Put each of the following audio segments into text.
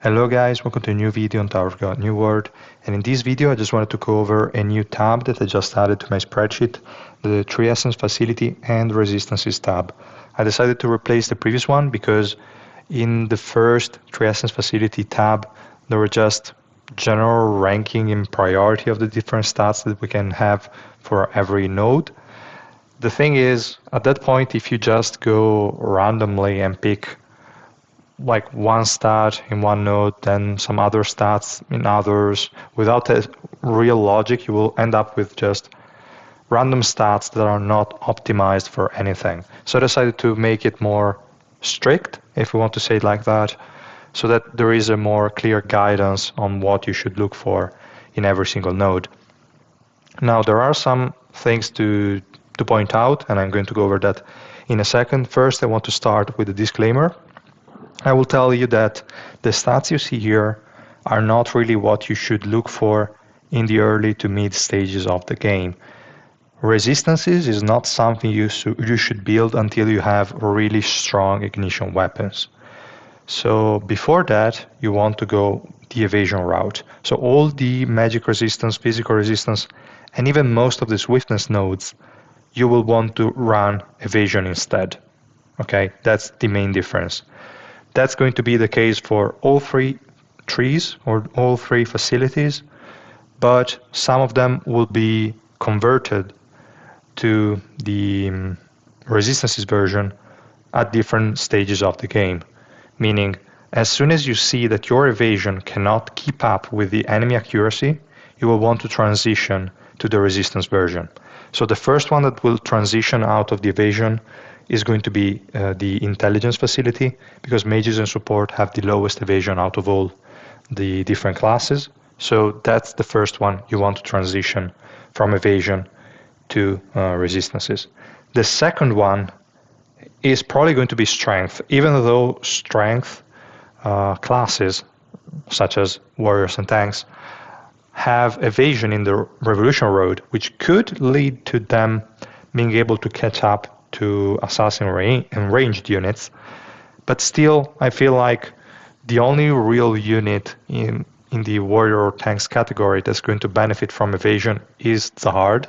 Hello guys, welcome to a new video on Tower of God New World, and in this video I just wanted to go over a new tab that I just added to my spreadsheet, the Tree Essence Facility and Resistances tab. I decided to replace the previous one because in the first Tree Essence Facility tab there were just general ranking and priority of the different stats that we can have for every node. The thing is, at that point, if you just go randomly and pick like one stat in one node, then some other stats in others, without a real logic, you will end up with just random stats that are not optimized for anything. So I decided to make it more strict, if we want to say it like that, so that there is a more clear guidance on what you should look for in every single node. Now, there are some things to point out, and I'm going to go over that in a second. First, I want to start with a disclaimer. I will tell you that the stats you see here are not really what you should look for in the early to mid stages of the game. Resistances is not something you should build until you have really strong ignition weapons. So before that, you want to go the evasion route. So all the magic resistance, physical resistance, and even most of the swiftness nodes, you will want to run evasion instead. Okay, that's the main difference. That's going to be the case for all three trees or all three facilities, but some of them will be converted to the resistances version at different stages of the game. Meaning, as soon as you see that your evasion cannot keep up with the enemy accuracy, you will want to transition to the resistance version. So the first one that will transition out of the evasion is going to be the intelligence facility, because mages and support have the lowest evasion out of all the different classes. So that's the first one you want to transition from evasion to resistances. The second one is probably going to be strength, even though strength classes, such as warriors and tanks, have evasion in the revolution road, which could lead to them being able to catch up to assassin and ranged units. But still, I feel like the only real unit in the warrior or tanks category that's going to benefit from evasion is Zahard.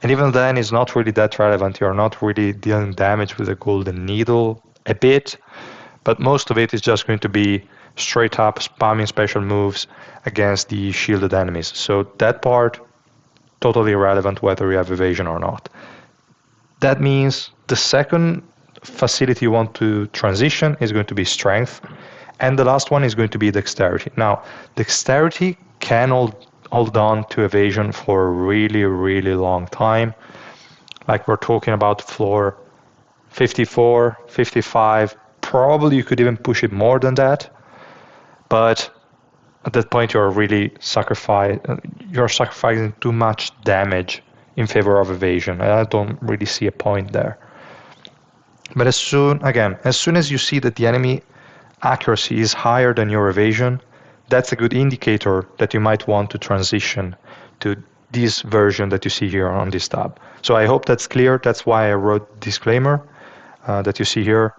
And even then, it's not really that relevant. You're not really dealing damage with a golden needle, a bit, but most of it is just going to be straight up spamming special moves against the shielded enemies. So that part, totally irrelevant whether you have evasion or not. That means the second facility you want to transition is going to be strength, and the last one is going to be dexterity. Now, dexterity can hold on to evasion for a really, really long time. Like we're talking about floor 54, 55, probably you could even push it more than that. But at that point, you're sacrificing too much damage in favor of evasion. I don't really see a point there. But as soon as you see that the enemy accuracy is higher than your evasion, that's a good indicator that you might want to transition to this version that you see here on this tab. So I hope that's clear. That's why I wrote disclaimer that you see here.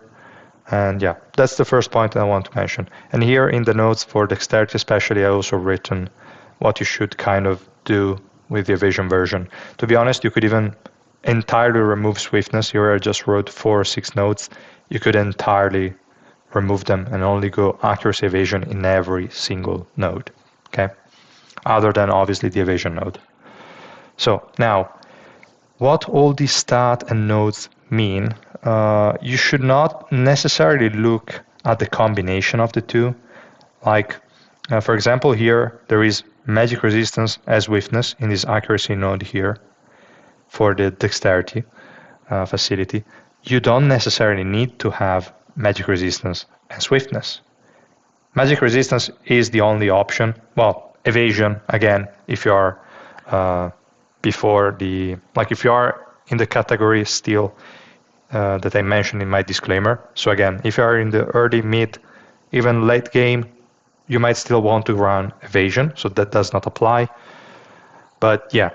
And yeah, that's the first point I want to mention. And here in the notes for dexterity especially, I also written what you should kind of do with the evasion version. To be honest, you could even entirely remove swiftness. Here I just wrote 4 or 6 nodes. You could entirely remove them and only go accuracy evasion in every single node, okay? Other than obviously the evasion node. So now, what all these stat and nodes mean, you should not necessarily look at the combination of the two. Like, for example, here there is magic resistance as swiftness in this accuracy node here for the dexterity facility. You don't necessarily need to have magic resistance and swiftness. Magic resistance is the only option. Well, evasion, again, if you are if you are in the category still that I mentioned in my disclaimer. So again, if you are in the early, mid, even late game, you might still want to run evasion, so that does not apply. But yeah,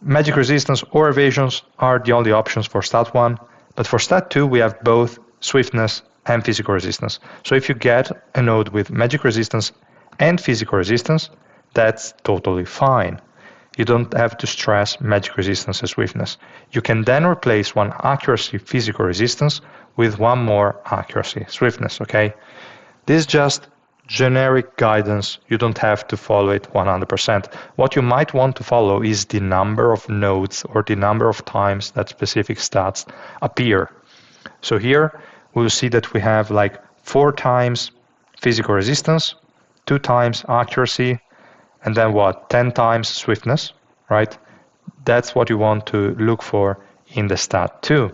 magic resistance or evasions are the only options for stat 1. But for stat 2, we have both swiftness and physical resistance. So if you get a node with magic resistance and physical resistance, that's totally fine. You don't have to stress magic resistance and swiftness. You can then replace one accuracy physical resistance with one more accuracy swiftness, okay? This is just generic guidance. You don't have to follow it 100%. What you might want to follow is the number of nodes or the number of times that specific stats appear. So here we'll see that we have like 4 times physical resistance, 2 times accuracy, and then what? 10 times swiftness, right? That's what you want to look for in the stat 2.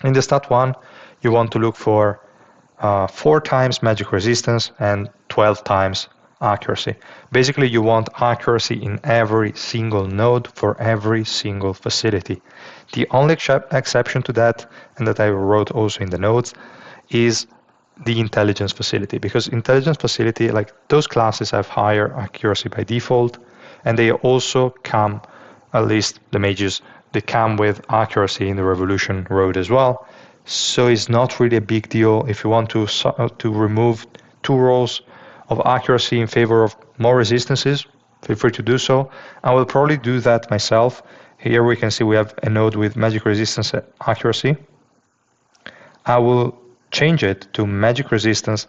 In the stat 1, you want to look for 4 times magic resistance and 12 times accuracy. Basically, you want accuracy in every single node for every single facility. The only exception to that, and that I wrote also in the notes, is the intelligence facility, because intelligence facility, like those classes, have higher accuracy by default, and they also come, at least the mages, they come with accuracy in the revolution road as well. So it's not really a big deal. If you want to remove 2 rows of accuracy in favor of more resistances, feel free to do so. I will probably do that myself. Here we can see we have a node with magic resistance accuracy. I will change it to magic resistance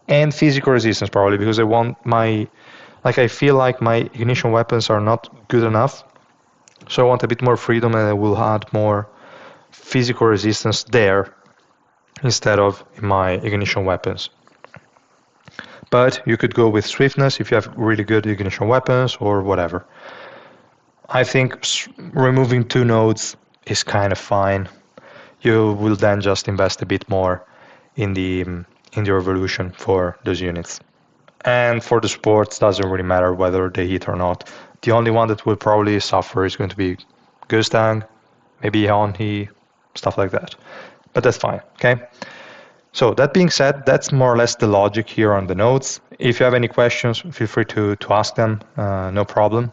and physical resistance probably, because I want I feel like my ignition weapons are not good enough. So I want a bit more freedom, and I will add more physical resistance there instead of in my ignition weapons. But you could go with swiftness if you have really good ignition weapons or whatever. I think removing 2 nodes is kind of fine. You will then just invest a bit more in the revolution for those units. And for the supports, doesn't really matter whether they hit or not. The only one that will probably suffer is going to be Gustang, maybe Honhi, stuff like that. But that's fine, okay? So that being said, that's more or less the logic here on the nodes. If you have any questions, feel free to ask them, no problem.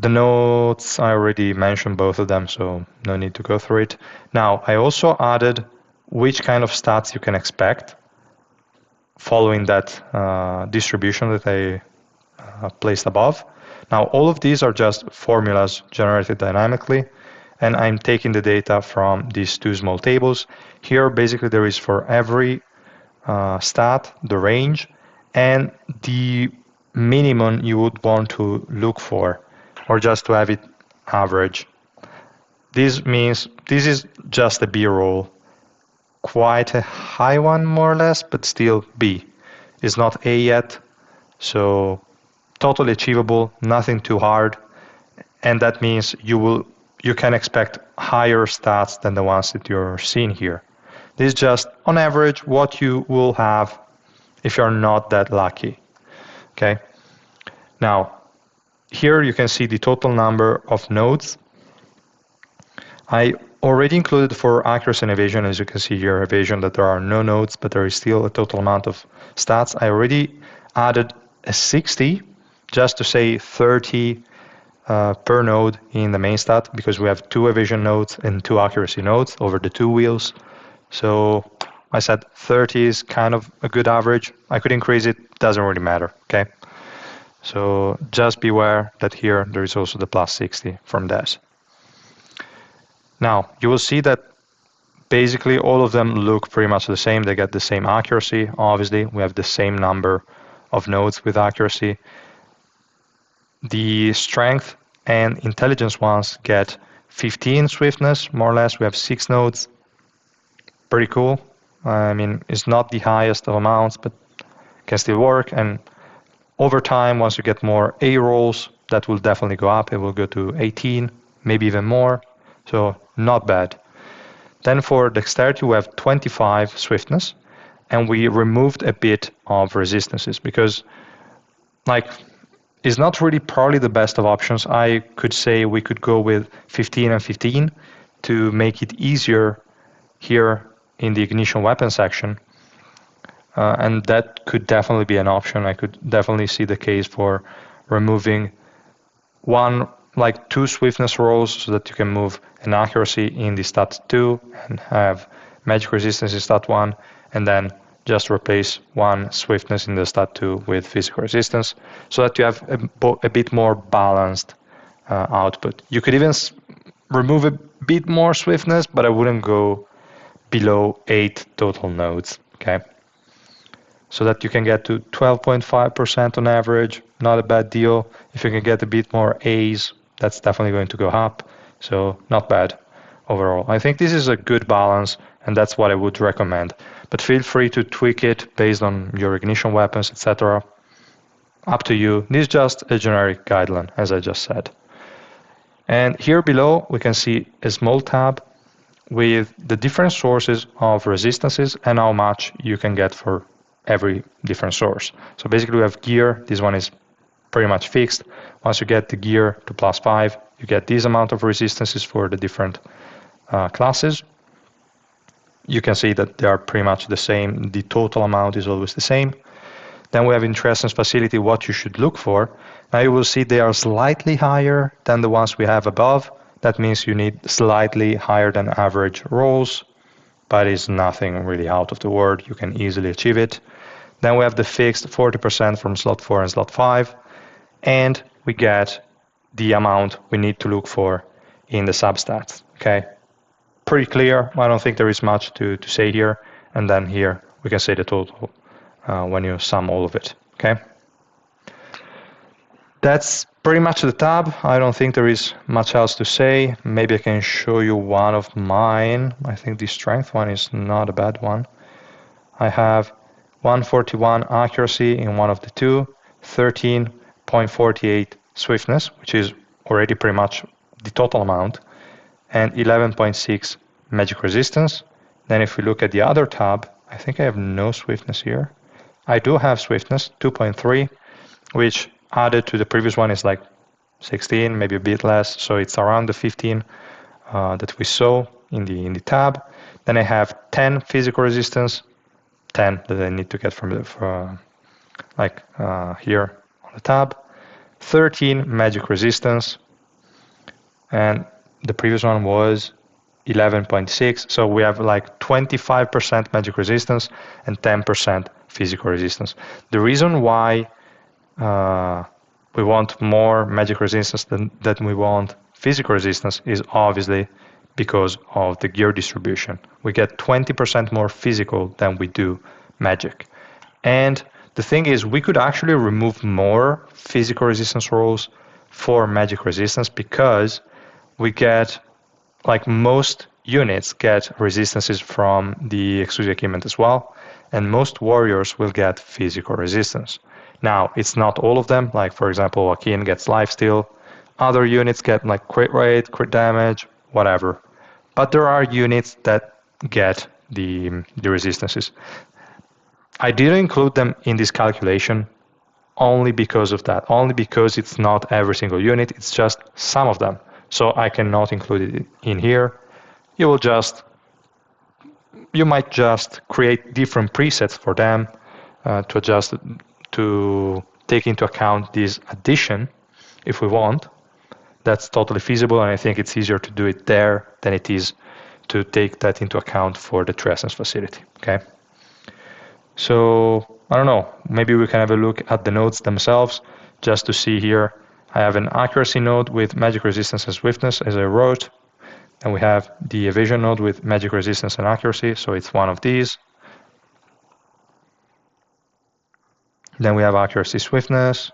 The nodes, I already mentioned both of them, so no need to go through it. Now, I also added which kind of stats you can expect following that distribution that I placed above. Now, all of these are just formulas generated dynamically, and I'm taking the data from these 2 small tables. Here, basically, there is for every stat, the range, and the minimum you would want to look for, or just to have it average. This means this is just a B roll, quite a high one more or less, but still B. It's not A yet, so totally achievable, nothing too hard, and that means you can expect higher stats than the ones that you're seeing here. This is just on average what you will have if you're not that lucky. Okay. Now, here you can see the total number of nodes. I already included for accuracy and evasion, as you can see here, evasion, that there are no nodes, but there is still a total amount of stats. I already added a 60, just to say 30 per node in the main stat, because we have 2 evasion nodes and 2 accuracy nodes over the 2 wheels. So I said 30 is kind of a good average. I could increase it, doesn't really matter, okay? So just beware that here there is also the plus 60 from that. Now, you will see that basically all of them look pretty much the same. They get the same accuracy, obviously. We have the same number of nodes with accuracy. The strength and intelligence ones get 15 swiftness, more or less. We have 6 nodes. Pretty cool. I mean, it's not the highest of amounts, but can still work. And over time, once you get more A rolls, that will definitely go up. It will go to 18, maybe even more. So not bad. Then for dexterity, we have 25 swiftness, and we removed a bit of resistances because, like, it's not really probably the best of options. I could say we could go with 15 and 15 to make it easier here in the ignition weapon section. And that could definitely be an option. I could definitely see the case for removing 2 swiftness rolls so that you can move an accuracy in the stat 2 and have magic resistance in stat 1, and then just replace one swiftness in the stat 2 with physical resistance, so that you have a bit more balanced output. You could even remove a bit more swiftness, but I wouldn't go below 8 total nodes, okay? So that you can get to 12.5% on average, not a bad deal. If you can get a bit more A's, that's definitely going to go up, so not bad overall. I think this is a good balance, and that's what I would recommend. But feel free to tweak it based on your ignition weapons, etc. Up to you. This is just a generic guideline, as I just said. And here below, we can see a small tab with the different sources of resistances and how much you can get for every different source. So basically we have gear. This one is pretty much fixed. Once you get the gear to +5, you get this amount of resistances for the different classes. You can see that they are pretty much the same. The total amount is always the same. Then we have interest and facility, what you should look for. Now you will see they are slightly higher than the ones we have above. That means you need slightly higher than average rolls, but it's nothing really out of the world. You can easily achieve it. Then we have the fixed 40% from slot 4 and slot 5, and we get the amount we need to look for in the substats. Okay, pretty clear. I don't think there is much to say here. And then here we can say the total when you sum all of it. Okay, that's pretty much the tab. I don't think there is much else to say. Maybe I can show you one of mine. I think the strength one is not a bad one. I have 141 accuracy in one of the two, 13.48 swiftness, which is already pretty much the total amount, and 11.6 magic resistance. Then if we look at the other tab, I think I have no swiftness here. I do have swiftness, 2.3, which added to the previous one is like 16, maybe a bit less, so it's around the 15 that we saw in the tab. Then I have 10 physical resistance, 10 that I need to get from the here on the tab, 13 magic resistance, and the previous one was 11.6, so we have like 25% magic resistance and 10% physical resistance. The reason why we want more magic resistance than we want physical resistance is obviously because of the gear distribution. We get 20% more physical than we do magic. And the thing is, we could actually remove more physical resistance rolls for magic resistance because we get, like most units get resistances from the exclusive equipment as well, and most warriors will get physical resistance. Now, it's not all of them, like for example, Joaquin gets lifesteal, other units get like crit rate, crit damage, whatever. But there are units that get the resistances. I didn't include them in this calculation only because of that, only because it's not every single unit, it's just some of them. So I cannot include it in here. You might just create different presets for them to adjust, to take into account this addition if we want. That's totally feasible, and I think it's easier to do it there than it is to take that into account for the True Essence facility. Okay. So I don't know, maybe we can have a look at the nodes themselves just to see here. I have an accuracy node with magic resistance and swiftness, as I wrote. And we have the evasion node with magic resistance and accuracy, so it's one of these. Then we have accuracy swiftness,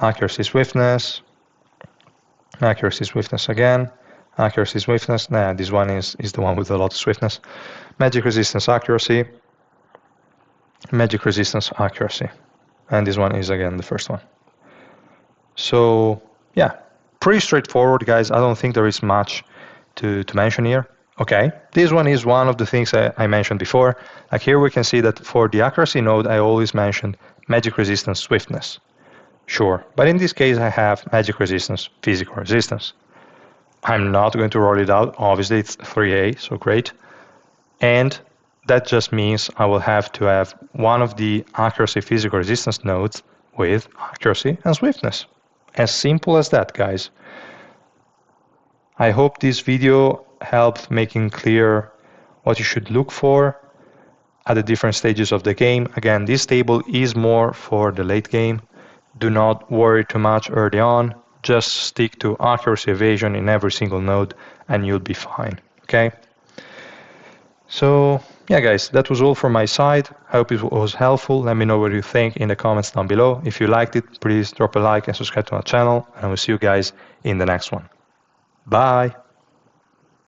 accuracy swiftness, accuracy swiftness again, accuracy swiftness. Nah, this one is the one with a lot of swiftness. Magic resistance accuracy, magic resistance accuracy. And this one is again the first one. So yeah, pretty straightforward, guys. I don't think there is much to mention here. Okay, this one is one of the things I mentioned before. Like here we can see that for the accuracy node, I always mentioned magic resistance swiftness. Sure, but in this case I have magic resistance physical resistance. I'm not going to roll it out. Obviously it's 3A, so great. And that just means I will have to have one of the accuracy physical resistance nodes with accuracy and swiftness. As simple as that, guys. I hope this video helped making clear what you should look for at the different stages of the game. Again, this table is more for the late game. Do not worry too much early on. Just stick to accuracy evasion in every single node and you'll be fine. Okay? So yeah, guys, that was all from my side. I hope it was helpful. Let me know what you think in the comments down below. If you liked it, please drop a like and subscribe to our channel, and I will see you guys in the next one. Bye.